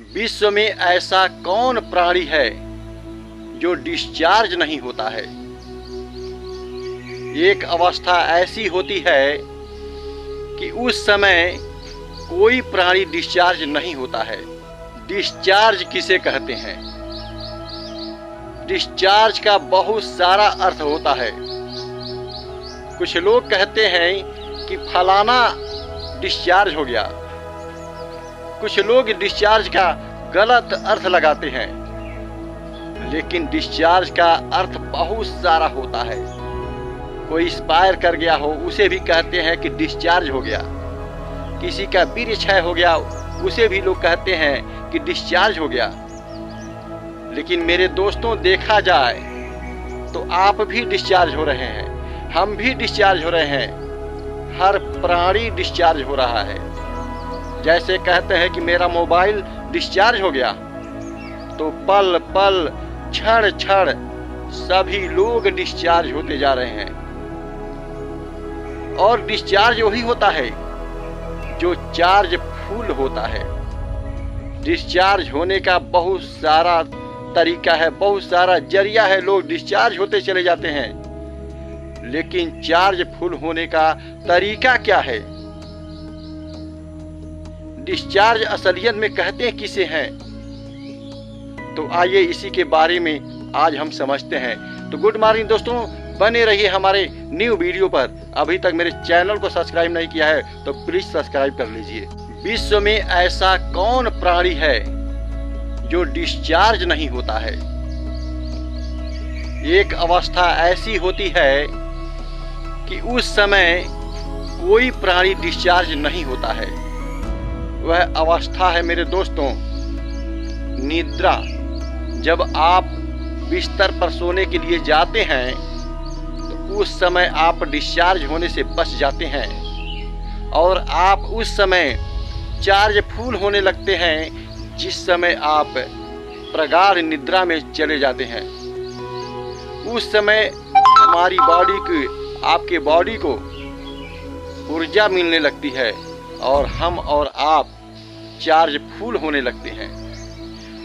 विश्व में ऐसा कौन प्राणी है जो डिस्चार्ज नहीं होता है। एक अवस्था ऐसी होती है कि उस समय कोई प्राणी डिस्चार्ज नहीं होता है। डिस्चार्ज किसे कहते हैं? डिस्चार्ज का बहुत सारा अर्थ होता है। कुछ लोग कहते हैं कि फलाना डिस्चार्ज हो गया। कुछ लोग डिस्चार्ज का गलत अर्थ लगाते हैं, लेकिन डिस्चार्ज का अर्थ बहुत सारा होता है। कोई एक्सपायर कर गया हो उसे भी कहते हैं कि डिस्चार्ज हो गया। किसी का वीर्य क्षय हो गया उसे भी लोग कहते हैं कि डिस्चार्ज हो गया। लेकिन मेरे दोस्तों, देखा जाए तो आप भी डिस्चार्ज हो रहे हैं, हम भी डिस्चार्ज हो रहे हैं। हर प्राणी डिस्चार्ज हो रहा है। जैसे कहते हैं कि मेरा मोबाइल डिस्चार्ज हो गया, तो पल पल क्षण क्षण सभी लोग डिस्चार्ज होते जा रहे हैं। और डिस्चार्ज वही होता है जो चार्ज फुल होता है। डिस्चार्ज होने का बहुत सारा तरीका है, बहुत सारा जरिया है। लोग डिस्चार्ज होते चले जाते हैं, लेकिन चार्ज फुल होने का तरीका क्या है? डिस्चार्ज असलियत में कहते हैं किसे हैं? तो आइए इसी के बारे में आज हम समझते हैं। तो गुड मॉर्निंग दोस्तों, बने रहिए हमारे न्यू वीडियो पर। अभी तक मेरे चैनल को सब्सक्राइब नहीं किया है तो प्लीज सब्सक्राइब कर लीजिए। विश्व में ऐसा कौन प्राणी है जो डिस्चार्ज नहीं होता है? एक अवस्था ऐसी होती है कि उस समय कोई प्राणी डिस्चार्ज नहीं होता है। वह अवस्था है मेरे दोस्तों निद्रा। जब आप बिस्तर पर सोने के लिए जाते हैं तो उस समय आप डिस्चार्ज होने से बच जाते हैं और आप उस समय चार्ज फुल होने लगते हैं, जिस समय आप प्रगाढ़ निद्रा में चले जाते हैं। उस समय हमारी बॉडी की, आपके बॉडी को ऊर्जा मिलने लगती है और हम और आप चार्ज फुल होने लगते हैं।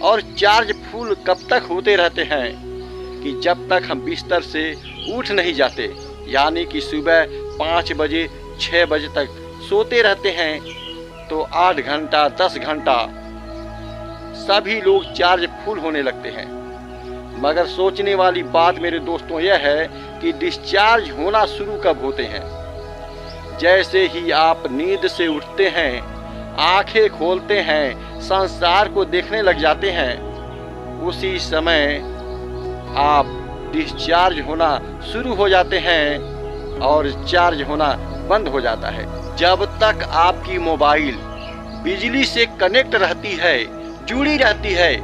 और चार्ज फुल कब तक होते रहते हैं कि जब तक हम बिस्तर से उठ नहीं जाते, यानी कि सुबह 5 बजे 6 बजे तक सोते रहते हैं, तो 8 घंटा 10 घंटा सभी लोग चार्ज फुल होने लगते हैं। मगर सोचने वाली बात मेरे दोस्तों यह है कि डिस्चार्ज होना शुरू कब होते हैं? जैसे ही आप नींद से उठते हैं, आंखें खोलते हैं, संसार को देखने लग जाते हैं, उसी समय आप डिस्चार्ज होना शुरू हो जाते हैं और चार्ज होना बंद हो जाता है। जब तक आपकी मोबाइल बिजली से कनेक्ट रहती है, जुड़ी रहती है,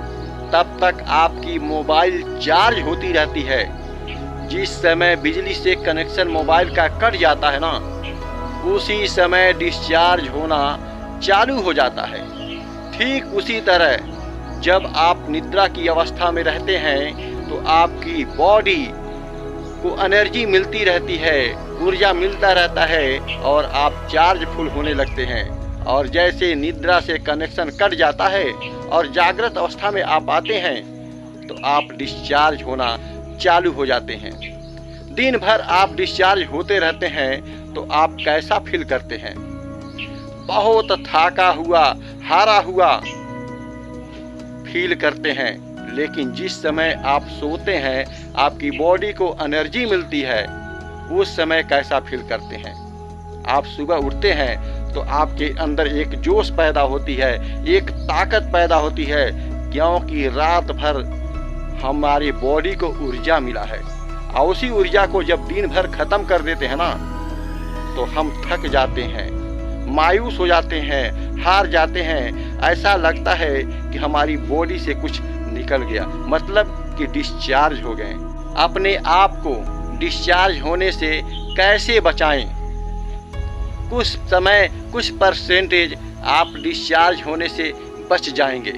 तब तक आपकी मोबाइल चार्ज होती रहती है। जिस समय बिजली से कनेक्शन मोबाइल का कट जाता है ना, उसी समय डिस्चार्ज होना चालू हो जाता है। ठीक उसी तरह जब आप निद्रा की अवस्था में रहते हैं तो आपकी बॉडी को एनर्जी मिलती रहती है, ऊर्जा मिलता रहता है और आप चार्ज फुल होने लगते हैं। और जैसे निद्रा से कनेक्शन कट जाता है और जागृत अवस्था में आप आते हैं तो आप डिस्चार्ज होना चालू हो जाते हैं। दिन भर आप डिस्चार्ज होते रहते हैं तो आप कैसा फील करते हैं? बहुत थाका हुआ, हारा हुआ फील करते हैं। लेकिन जिस समय आप सोते हैं, आपकी बॉडी को एनर्जी मिलती है, उस समय कैसा फील करते हैं? आप सुबह उठते हैं तो आपके अंदर एक जोश पैदा होती है, एक ताकत पैदा होती है, क्योंकि रात भर हमारी बॉडी को ऊर्जा मिला है। और उसी ऊर्जा को जब दिन भर खत्म कर देते हैं ना, तो हम थक जाते हैं, मायूस हो जाते हैं, हार जाते हैं। ऐसा लगता है कि हमारी बॉडी से कुछ निकल गया, मतलब कि डिस्चार्ज हो गए। अपने आप को डिस्चार्ज होने से कैसे बचाएं? कुछ समय, कुछ परसेंटेज आप डिस्चार्ज होने से बच जाएंगे।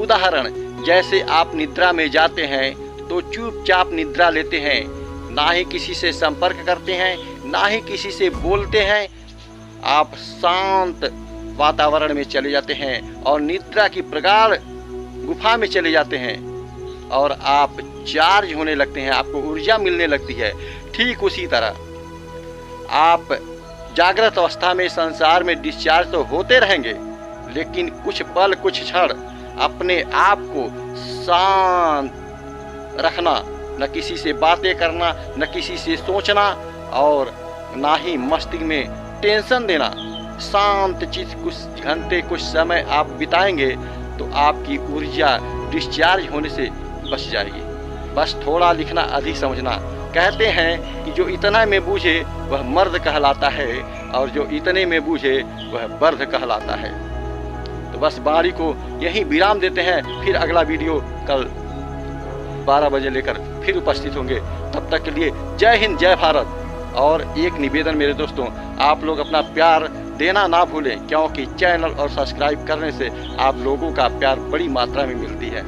उदाहरण, जैसे आप निद्रा में जाते हैं तो चुपचाप निद्रा लेते हैं, ना ही किसी से संपर्क करते हैं, ना ही किसी से बोलते हैं। आप शांत वातावरण में चले जाते हैं और निद्रा की प्रगाढ़ गुफा में चले जाते हैं और आप चार्ज होने लगते हैं, आपको ऊर्जा मिलने लगती है। ठीक उसी तरह आप जागृत अवस्था में संसार में डिस्चार्ज तो होते रहेंगे, लेकिन कुछ पल कुछ क्षण अपने आप को शांत रखना, न किसी से बातें करना, न किसी से सोचना और ना ही मस्तिष्क में टेंशन देना। शांत चीज कुछ घंटे कुछ समय आप बिताएंगे तो आपकी ऊर्जा डिस्चार्ज होने से बच जाएगी। बस थोड़ा लिखना अधिक समझना। कहते हैं कि जो इतना में बूझे वह मर्द कहलाता है और जो इतने में बूझे वह बर्द कहलाता है। तो बस वाणी को यहीं विराम देते हैं, फिर अगला वीडियो कल 12 बजे लेकर फिर उपस्थित होंगे। तब तक के लिए जय हिंद, जय भारत। और एक निवेदन मेरे दोस्तों, आप लोग अपना प्यार देना ना भूलें, क्योंकि चैनल और सब्सक्राइब करने से आप लोगों का प्यार बड़ी मात्रा में मिलती है।